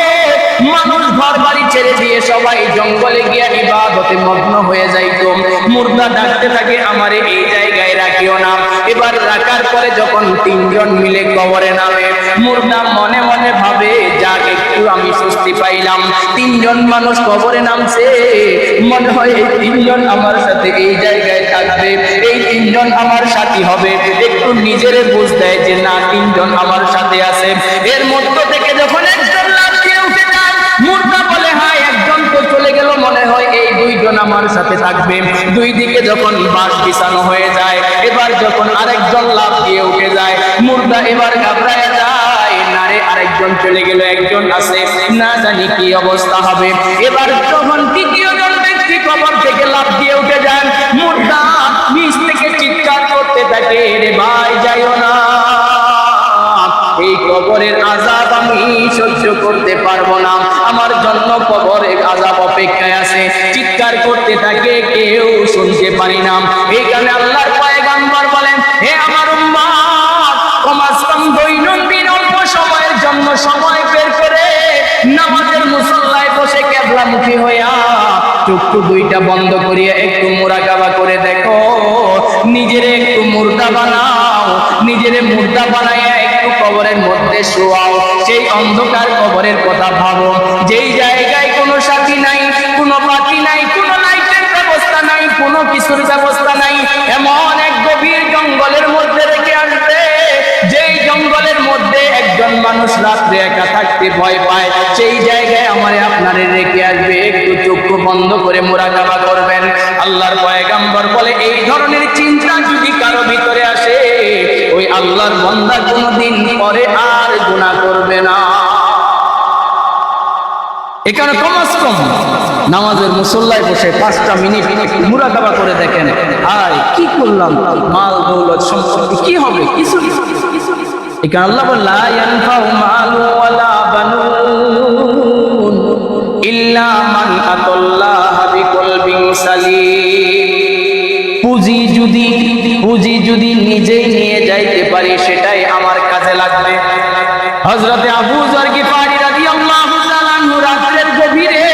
মানুষ ঘর বাড়ি ছেড়ে দিয়ে সবাই জঙ্গলে গিয়া ইবাদতে মগ্ন হয়ে যাইতো। মুর্দা ডাকতে থাকে, আমারে এই জায়গায় রাখিও না। এবার রাখার পরে যখন তিনজন মিলে কবরে নামে, মুর্দা মনে মনে ভাবে, যাক একটু আমি স্বস্তি পাইলাম, তিনজন মানুষ কবরে নামছে, মনে হয় এই তিনজন আমার সাথে এই জায়গায় থাকবে, এই তিনজন আমার সাথী হবে। একটু নিজেরে বুঝ দেয় যে না, তিনজন আমার সাথে আছে। এর মধ্য থেকে যখন একজন লাফ দিয়ে উঠে যায়, মুর্দা বলে, হায় একজন তো চলে গেল, মনে হয় এই দুইজন আমার সাথে থাকবে। দুই দিকে যখন বাঁশ বিছানো হয়ে যায়, এবার যখন আরেকজন লাফ দিয়ে উঠে যায়, মুর্দা এবার ঘাবড়ায় যায়, নারে আরেকজন চলে গেল, একজন আছে, না জানি কি অবস্থা হবে। এবার যখন তৃতীয় জন ব্যক্তি কবর থেকে লাফ দিয়ে উঠে যান, মুর্দা নিচ থেকে চিৎকার করতে থাকে, রে ভাই যাইও না, এই কবরের আযাব আমি সহ্য করতে পারবো না, আমার জন্য কবরের আযাব অপেক্ষায় আছে। চিৎকার করতে থাকে, কেউ শুনতে পারি না। এইখানে আল্লাহর পয়গম্বর বলেন, হে আমার উম্মত, কমাস কম দৈনন্দিন অল্প সময়ের জন্য সময় বের করে নামাজের মুসল্লায় বসে কিবলামুখী হইয়া চক্ষু দুইটা বন্ধ করিয়া একটু মুরাকাবা করে দেখো, নিজেরে একটু মুর্দা বানাও, নিজেরে মুর্দা বানাইয়া একটু কবরের মধ্যে শোয়াও। সেই অন্ধকার কবরের কথা ভাবো, যেই জায়গায় কোনো সাথী নাই, কোনো পাখি নাই, কোনো লাইটের ব্যবস্থা নাই, কোনো কিছুর ব্যবস্থা নাই, এমন এক গভীর জঙ্গলের মধ্যে রেখে আসবে, যেই জঙ্গলের মধ্যে একজন মানুষ রাত্রে একা থাকতে ভয় পায়, সেই জায়গায় আমারে আপনারে রেখে আসবে, একটু চক্ষু বন্ধ করে মুরাকাবা করবেন। আল্লাহর পয়গম্বর বলে, এই ধরনের চিন্তা যদি কারো ভিতরে আসে, ওই আল্লাহর বান্দা কোনদিন পরে আর গুনাহ করবে না। এখানে কমাস কম নামাজের মুসল্লায় বসে 5টা মিনিট মুরাকাবা করে দেখেন, আয় কি করলাম, মাল দৌলত সম্পত্তি কি হবে, কিছু। এখানে আল্লাহ বলে, লা ইয়ানফাউ মালু ওয়ালা বানুন ইল্লা মান আতাল্লাহা বিকলবিন সালিম। পুঁজি যদি নিজেই নিয়ে যাইতে পারি, সেটাই আমার কাজে লাগবে। হযরতে আবু যর গিফারী রাদিয়াল্লাহু তাআলা আনহু রাতের গভীরে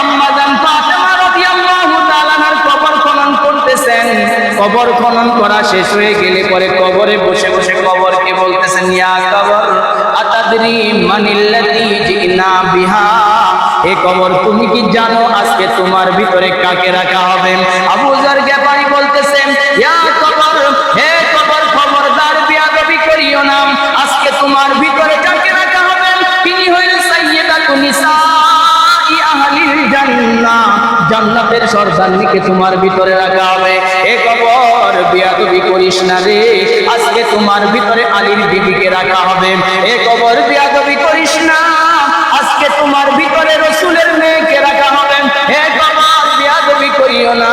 আম্মা জান ফাতেমা রাদিয়াল্লাহু তাআলা আনহার কবর খনন করতেছেন। কবর খনন করা শেষ হয়ে গেলে পরে কবরে বসে বসে কবরকে বলতেছেন, ইয়া কবর আতাদরি মানিল্লাতী জিনা বিহা, এ কবর তুমি কি জানো আজকে তোমার ভিতরে কাকে রাখা হবে? আবু যর গিফারী বলতেছেন, ইয়া কবর, হে কবর, খবরদার বেয়াদবি করিও না, আজকে তোমার ভিতরে কাকে রাখা হবে? তিনি হইলেন সাইয়্যিদাতুন নিসাই আহলিল জান্নাহ, জান্নাতের সর্দারনিকে তোমার ভিতরে রাখা হবে। এ কবর বেয়াদবি করিস না রে, আজকে তোমার ভিতরে আলীর বিবিকে রাখা হবে। এ কবর বেয়াদবি করিস না, আজকে তোমার ভিতরে রাসূলের মেয়েকে রাখা হবে। হে কবর বেয়াদবি করিও না,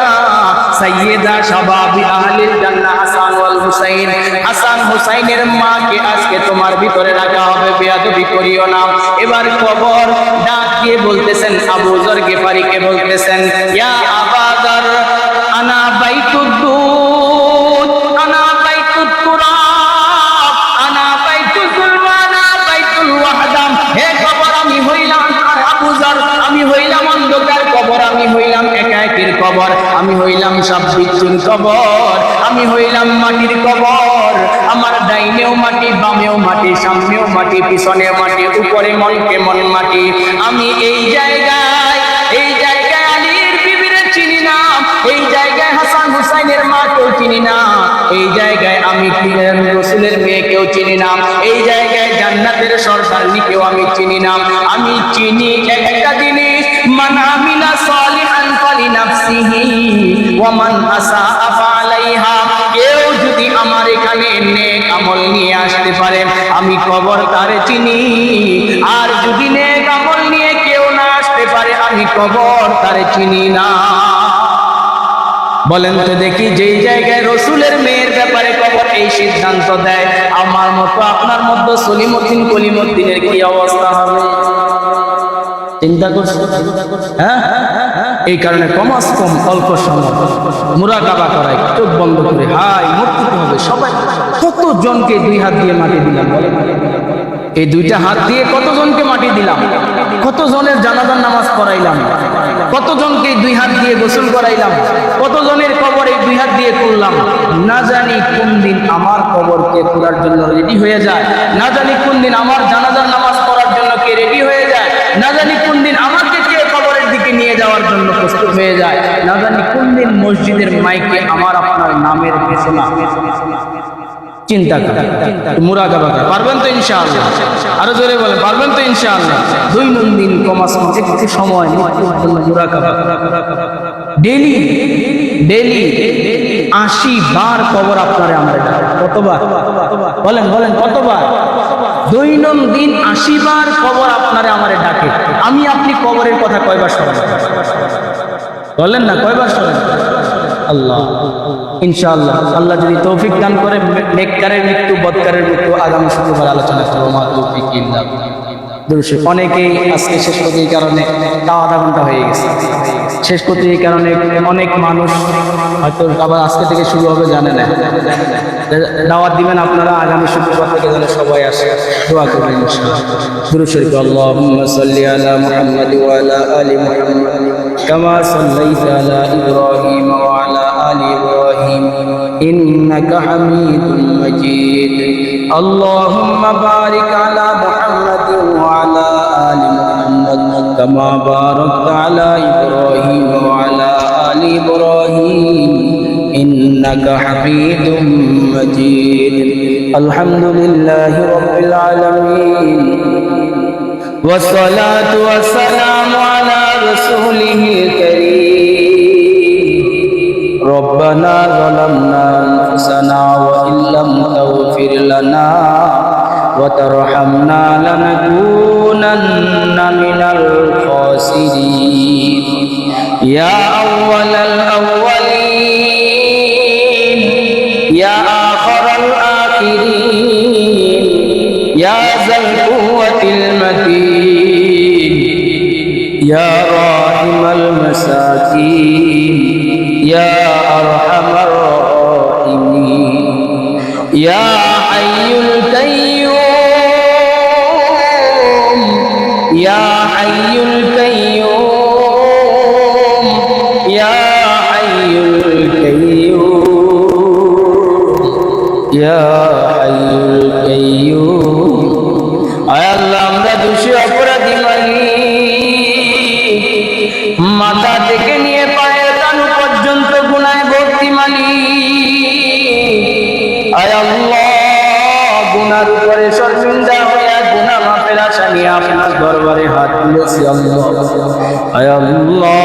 সাইয়্যিদা শাবাবি আহলিল জান্নাহ হাসান ওয়াল হুসাইন, হাসান হুসাইনের মাকে আজকে তোমার ভিতরে রাখা হবে, বেয়াদবি করিও না। এবার কবর ডাক দিয়ে বলতেছেন, আবু যর গিফারীকে বলতেছেন, ইয়া আবা যর আনা বাইতুদ দুদ, আনা বাইতুত তুরাব, আনা বাইতুল যুলমা, আনা বাইতুল ওয়াহদা। হে কবর, আমি হইলাম, আবু যর, আমি হইলাম অন্ধকার কবর, আমি হইলাম একাকির কবর, আমি হইলাম সব বিচ্ছুর কবর, আমি হইলাম মাটির কবর, আমার ডাইনেও মাটি, বামেও মাটি, সামনেও মাটি, পিছনেও মাটি, উপরে মন কেমন মাটি। আমি এই জায়গায় আলীর বিবিরে চিনি না, এই জায়গায় হাসান হুসাইনের মাকেও চিনি না, এই জায়গায় আমি রাসূলের মেয়েকেও চিনি না, এই জায়গায় জান্নাতের সর্দারনিকেও আমি চিনি না। আমি চিনি একটা জিনিস, মান আমিলা সালিহান ফালিনাফসিহি ওয়া মান আসাআ ফাআলাইহা। কেউ যদি আমার এখানে নেক আমল নিয়ে আসতে পারে, আমি কবর তারে চিনি, আর যদি নেক আমল নিয়ে কেউ না আসতে পারে, আমি কবর তারে চিনি না। বলেন তো দেখি, যেই জায়গায় রাসূলের মেয়ের ব্যাপারে কবর এই সিদ্ধান্ত দেয়, আমার মতো আপনার মতো সলিমউদ্দিন কলিমউদ্দিনের কি অবস্থা হবে? চিন্তা করছো? হ্যাঁ, এই কারণে কমাস কম অল্প সময় মুরাকাবা করায়, চোখ বন্ধ করে হাই মূর্তি হবে সবাই। কত জনকে 2 হাত দিয়ে মাটি দিলাম বলেন? এই দুইটা হাত দিয়ে কতজনকে মাটি দিলাম, কতজনের জানাজার নামাজ পড়াইলাম, কতজনকে দুই হাত দিয়ে গোসল করাইলাম, কতজনের কবর এই দুই হাত দিয়ে করলাম। না জানি কোন দিন আমার কবরকে খোলার জন্য রেডি হয়ে যায়, না জানি কোন দিন আমার জানাজার নামাজ পড়ার জন্য কে রেডি হয়ে যায়, না জানি কোন দিন আমাকে কে কবরের দিকে নিয়ে যাওয়ার জন্য প্রস্তুত হয়ে যায়, না জানি কোন দিন মসজিদের মাইকে আমার আপনার নামের ঘোষণা। চিন্তা করেন, মুরাকাবা করেন। পারবেন তো ইনশাআল্লাহ? আরো জোরে বলেন, পারবেন তো ইনশাআল্লাহ? দৈনন্দিন কমাস একটু সময় মুরাকাবা, ডেইলি ডেইলি 80 বার কবর আপনারে আমরা ডাকি। কতবার বলেন, বলেন কতবার? দৈনন্দিন 80 বার কবর আপনারে আমারে ডাকে। আমি আপনি কবরের কথা কয়বার শোনেন? বলেন না, কয়বার শোনেন? আল্লাহ ইনশাআল্লাহ আল্লাহ যদি তৌফিক দান করে নেককারের মৃত্যু বদকারের মৃত্যু আগামী শুক্রবার আলোচনা করবো। মা তৌফিক ইল্লাহ। অনেকেই আজকে শেষ করতে এই কারণে তাও আধা ঘন্টা হয়ে গেছে। শেষ করতে এই কারণে অনেক মানুষ হয়তো আবার আজকে থেকে শুরু হবে জানে না। দাওয়াত দিবেন আপনারা আগামী শুক্রবার থেকে যেন সবাই আসে, দোয়া করবেন ইনশাআল্লাহ। দুরূদ শরীফ আল্লাহুম্মা সাল্লি আলা মুহাম্মাদ ওয়া আলা আলি মুহাম্মাদ কামা সাল্লাইতা আলা ইব্রাহিম ওয়া আলা আলি ইব্রাহিম ইন্নাকা হামিদুম মাজিদ। আল্লাহুম্মা বারিক আলা মুহাম্মাদ ওয়া আলা আলি মুহাম্মাদ কামা বারাকতা আলা ইব্রাহিম ওয়া আলা আলি ইব্রাহিম ইন্নাকা হামিদুম মাজিদ। আলহামদুলিল্লাহি রাব্বিল আলামিন والصلاة والسلام على رسوله الكريم. ربنا ظلمنا أنفسنا وإن لم تغفر لنا وترحمنا لنكونن من الخاسرين. يا أول الأولين يا آخر الآخرين يا ذا القوة المتين يا راحم المساكين يا أرحم الراحمين يا حي القيوم يا حي القيوم يا حي القيوم يا حي القيوم. আয় আল্লাহ, আমরা দোষী অপরাধী মালিক, মাথা থেকে নিয়ে পায়ের কানু পর্যন্ত গুনায় ভর্তি মালিক। আয় আল্লাহ, গুনার উপরে শর্মিন্দা হয়ে গুনাহ মাফের আশা নিয়ে আপনার দরবারে হাত তুলেছি আল্লাহ। আয় আল্লাহ,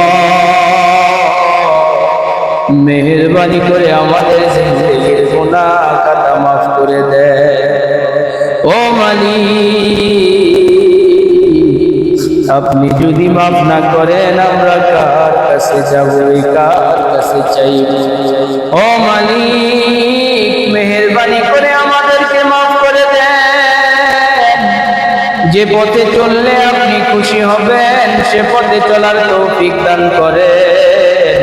মেহেরবানি করে আমাদের জিন্দেগির গুনাহ খাতা মাফ করে দেয়। ও মালিক, আপনি যদি মাফ না করেন আমরা কার কাছে যাব, কার কাছে চাইব? ও মালিক, মেহেরবানি করে আমাদেরকে মাফ করে দেন। যে পথে চললে আপনি খুশি হবেন সে পথে চলার তৌফিক দান করেন।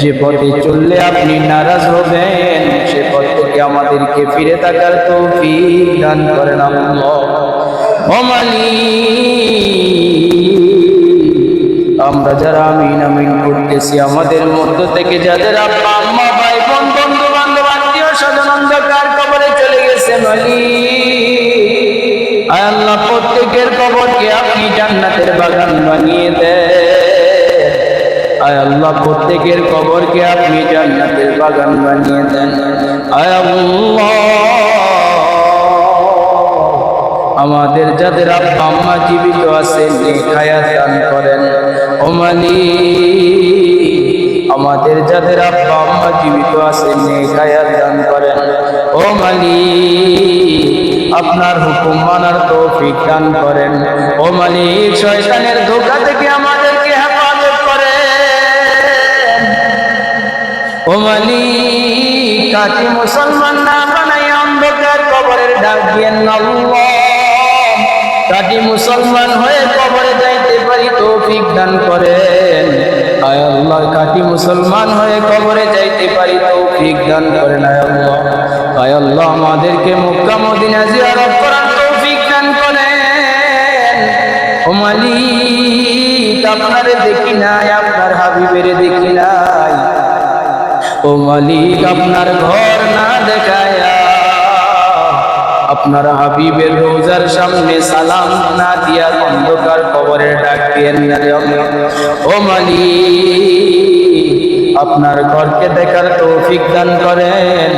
যে পথে চললে আপনি নারাজ হবেন সে পথ থেকে আমাদেরকে ফিরে তাকার তৌফিক দান করেন আল্লাহ। ও মালিক, আমরা যারা আমিন আমিন করতেছি আমাদের মধ্য থেকে যাদের আব্বা আম্মা ভাই বোন বন্ধু বান্ধব আত্মীয় স্বজন অন্ধকার কবরে চলে গেছে মালিক, আয় আল্লাহ প্রত্যেকের কবরকে আপনি জান্নাতের বাগান বানিয়ে দেন। আয় আল্লাহ প্রত্যেকের কবরকে আপনি জান্নাতের বাগান বানিয়ে দেন। আয় আল্লাহ, আমাদের যাদের আব্বা আম্মা জীবিত আছেন নেক হায়াত দান করেন। ও মালিক, আমাদের যাদের আব্বা আম্মা জীবিত আছেন নেক হায়াত দান করেন। ও মালিক, আপনার হুকুম মানার তৌফিক দান করেন। ও মালিক, শয়তানের ধোঁকা থেকে আমাদেরকে হেফাজত করেন। ও মালিক, কাটি মুসলমান না বানাই অন্ধকার কবরের ডাক দিয়েন আল্লাহ। কাটি মুসলমান হয়ে কবরে যাইতে পারি তৌফিক দান করেন। আয় আল্লাহ, কাটি মুসলমান হয়ে কবরে যাইতে পারি তৌফিক দান করেন। আয় আল্লাহ, আয় আল্লাহ, আমাদেরকে মক্কা মদিনা জিয়ারত করার তৌফিক দান ও মালিক আপনারে দেখি নাই, আপনার হাবিবের দেখি নাই। ও মালিক আপনার ঘর না দেখায়া আপনার হাবিবের রোজার সামনে সালাম না দিয়া অন্ধকার কবরের ডাক দিয়েন না রে আল্লাহ। ও মালিক আপনার ঘরকে দেখার তৌফিক দান করেন,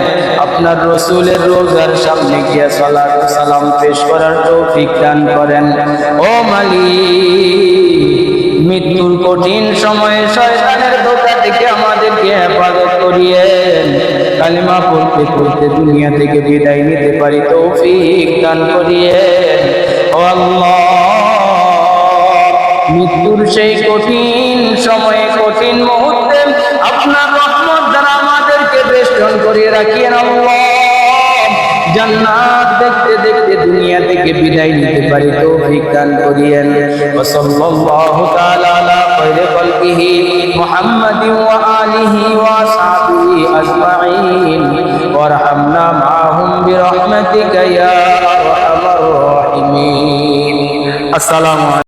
আপনার রসুলের রোজার সামনে গিয়া সালাত সালাম পেশ করার তৌফিক দান করেন। ও মালিক মৃত্যুর কঠিন সময়ে শয়তানের ধোঁকা থেকে আমাদেরকে হেফাজত করিয়েন, কালিমা পড়তে পড়তে দুনিয়া থেকে বিদায় নিতে পারি তৌফিক দান করিয়েন। ও আল্লাহ মৃত্যুর সেই কঠিন সময়ে কঠিন মুহূর্তে আপনার রহমত দ্বারা আমাদেরকে বেষ্টন করিয়ে রাখিয়েন আল্লাহ। জান্নাত দেখতে দেখতে দুনিয়া থেকে বিদায় নিতে পারি তৌফিক দান করিয়েন। ওয়া সাল্লাল্লাহু তাআলা আলা খায়রি খালকিহি মুহাম্মাদিন ওয়া আলিহি ওয়া আসহাবিহি আজমাইন ওয়ারহামনা মাআহুম বিরহমাতিকা ইয়া আরহামার রাহিমিন। আসসালামু